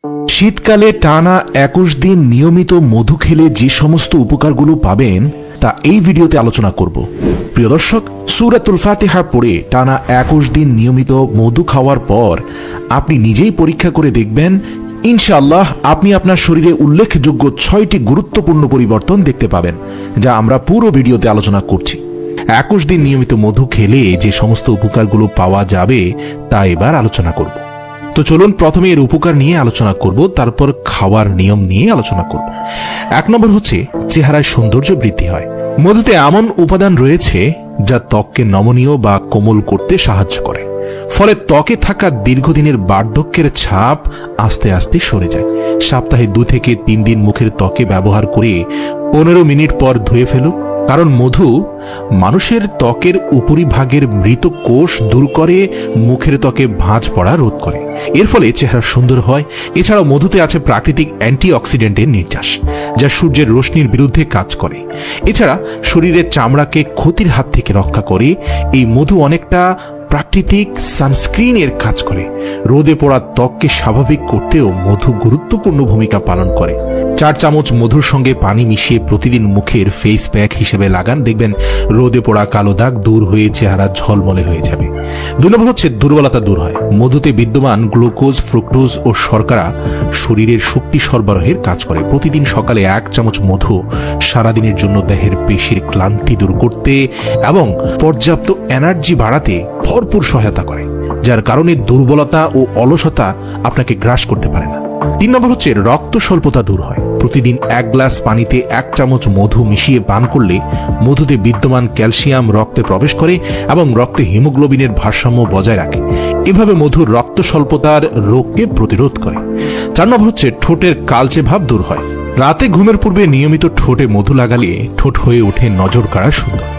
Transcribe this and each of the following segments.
শীতকালে টানা 21 দিন নিয়মিত মধু খেলে যে সমস্ত উপকারগুলো পাবেন তা এই ভিডিওতে আলোচনা করব। প্রিয় দর্শক, সূরাতুল ফাতিহা পড়ে টানা 21 দিন নিয়মিত মধু খাওয়ার পর আপনি নিজেই পরীক্ষা করে দেখবেন, ইনশাআল্লাহ আপনি আপনার শরীরে উল্লেখযোগ্য 6টি গুরুত্বপূর্ণ পরিবর্তন দেখতে পাবেন, যা আমরা পুরো ভিডিওতে আলোচনা করছি। 21 দিন নিয়মিত মধু খেলে যে সমস্ত উপকারগুলো পাওয়া যাবে তা এবার আলোচনা করব। তো চলুন প্রথমে এর উপকার নিয়ে আলোচনা করব, তারপর খাওয়ার নিয়ম নিয়ে আলোচনা করব। 1 নম্বর হচ্ছে চেহারায় সৌন্দর্য বৃদ্ধি হয়। মধুতে এমন উপাদান রয়েছে যা ত্বককে নমনীয় বা কোমল করতে সাহায্য করে, ফলে ত্বকে থাকা দীর্ঘদিনের বার্ধক্যের ছাপ আস্তে আস্তে সরে যায়। সপ্তাহে 2 থেকে 3 দিন মুখের ত্বকে ব্যবহার করে 15 মিনিট পর ধুয়ে ফেলুন, কারণ মধু মানুষের ত্বকের উপরিভাগের মৃত কোষ দূর করে মুখের ত্বকে ভাঁজ পড়া রোধ করে। এর ফলে চেহারা সুন্দর হয়। এছাড়াও মধুতে আছে প্রাকৃতিক অ্যান্টিঅক্সিডেন্টের নির্যাস, যা সূর্যের রশ্মির বিরুদ্ধে কাজ করে। এছাড়া শরীরের চামড়াকে ক্ষতির হাত থেকে রক্ষা করে। এই মধু অনেকটা প্রাকৃতিক সানস্ক্রিনের কাজ করে। রোদে পোড়া ত্বককে স্বাভাবিক করতেও মধু গুরুত্বপূর্ণ ভূমিকা পালন করে। 4 চামচ মধুর সঙ্গে পানি মিশিয়ে প্রতিদিন মুখের ফেস প্যাক হিসেবে লাগান, দেখবেন রোদে পোড়া কালো দাগ দূর হয়ে চেহারা ঝলমলে হয়ে যাবে। 2 নম্বর হচ্ছে দুর্বলতা দূর হয়। মধুতে বিদ্যমান গ্লুকোজ, ফ্রুক্টোজ ও শর্করা শরীরের শক্তি সরবরাহের কাজ করে। প্রতিদিন সকালে 1 চামচ মধু সারাদিনের জন্য দেহের পেশির ক্লান্তি দূর করতে এবং পর্যাপ্ত এনার্জি বাড়াতে ভরপুর সহায়তা করে, যার কারণে দুর্বলতা ও অলসতা আপনাকে গ্রাস করতে পারে না। 3 নম্বর হচ্ছে রক্ত স্বল্পতা দূর হয়। প্রতিদিন 1 গ্লাস পানিতে 1 চামচ মধু মিশিয়ে পান করলে মধুতে বিদ্যমান ক্যালসিয়াম রক্তে প্রবেশ করে এবং রক্তে হিমোগ্লোবিনের ভারসাম্য বজায় রাখে। এভাবে মধুর রক্ত স্বল্পতার রোগকে প্রতিরোধ করে। 4 নম্বর হচ্ছে ঠোঁটের কালচে ভাব দূর হয়। রাতে ঘুমের পূর্বে নিয়মিত ঠোঁটে মধু লাগালে ঠোঁট হয়ে ওঠে নজর কাড়া সুন্দর।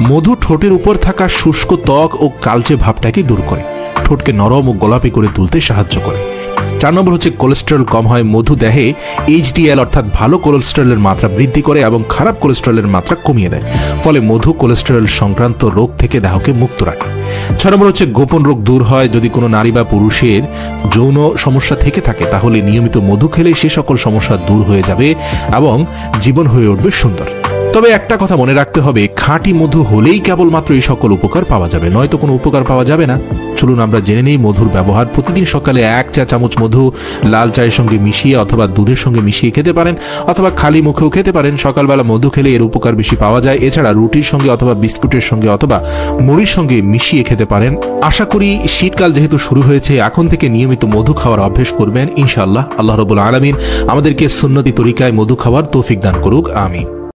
মধু ঠোঁটের উপর থাকা শুষ্ক ত্বক ও কালচে ভাবটাকে দূর করে, ঠোঁটকে নরম ও গোলাপি করে তুলতে সাহায্য করে। 4 নম্বর হচ্ছে কোলেস্টেরল কম হয়। মধু দেহে HDL অর্থাৎ ভালো কোলেস্টেরলের মাত্রা বৃদ্ধি করে এবং খারাপ কোলেস্টেরলের মাত্রা কমিয়ে দেয়, ফলে মধু কোলেস্টেরল সংক্রান্ত রোগ থেকে দেহকে মুক্ত রাখে। 6 নম্বর হচ্ছে গোপন রোগ দূর হয়। যদি কোনো নারী বা পুরুষের যৌন সমস্যা থেকে থাকে তাহলে নিয়মিত মধু খেলে সে সকল সমস্যা দূর হয়ে যাবে এবং জীবন হয়ে উঠবে সুন্দর। তবে একটা কথা মনে রাখতে হবে, খাঁটি মধু হলেই কেবলমাত্র এই সকল উপকার পাওয়া যাবে, নয়তো কোনো উপকার পাওয়া যাবে না। চলুন আমরা জেনে নেই মধুর ব্যবহার। প্রতিদিন সকালে 1 চা চামচ মধু লাল চায়ের সঙ্গে মিশিয়ে অথবা দুধের সঙ্গে মিশিয়ে খেতে পারেন, অথবা খালি মুখেও খেতে পারেন। সকালবেলা মধু খেলে এর উপকার বেশি পাওয়া যায়। এছাড়া রুটির সঙ্গে অথবা বিস্কুটের সঙ্গে অথবা মুড়ির সঙ্গে মিশিয়ে খেতে পারেন। আশা করি শীতকাল যেহেতু শুরু হয়েছে, এখন থেকে নিয়মিত মধু খাওয়ার অভ্যেস করবেন ইনশাআল্লাহ। আল্লাহ রাব্বুল আলামিন আমাদেরকে সুন্নতি তরিকায় মধু খাওয়ার তৌফিক দান করুক, আমিন।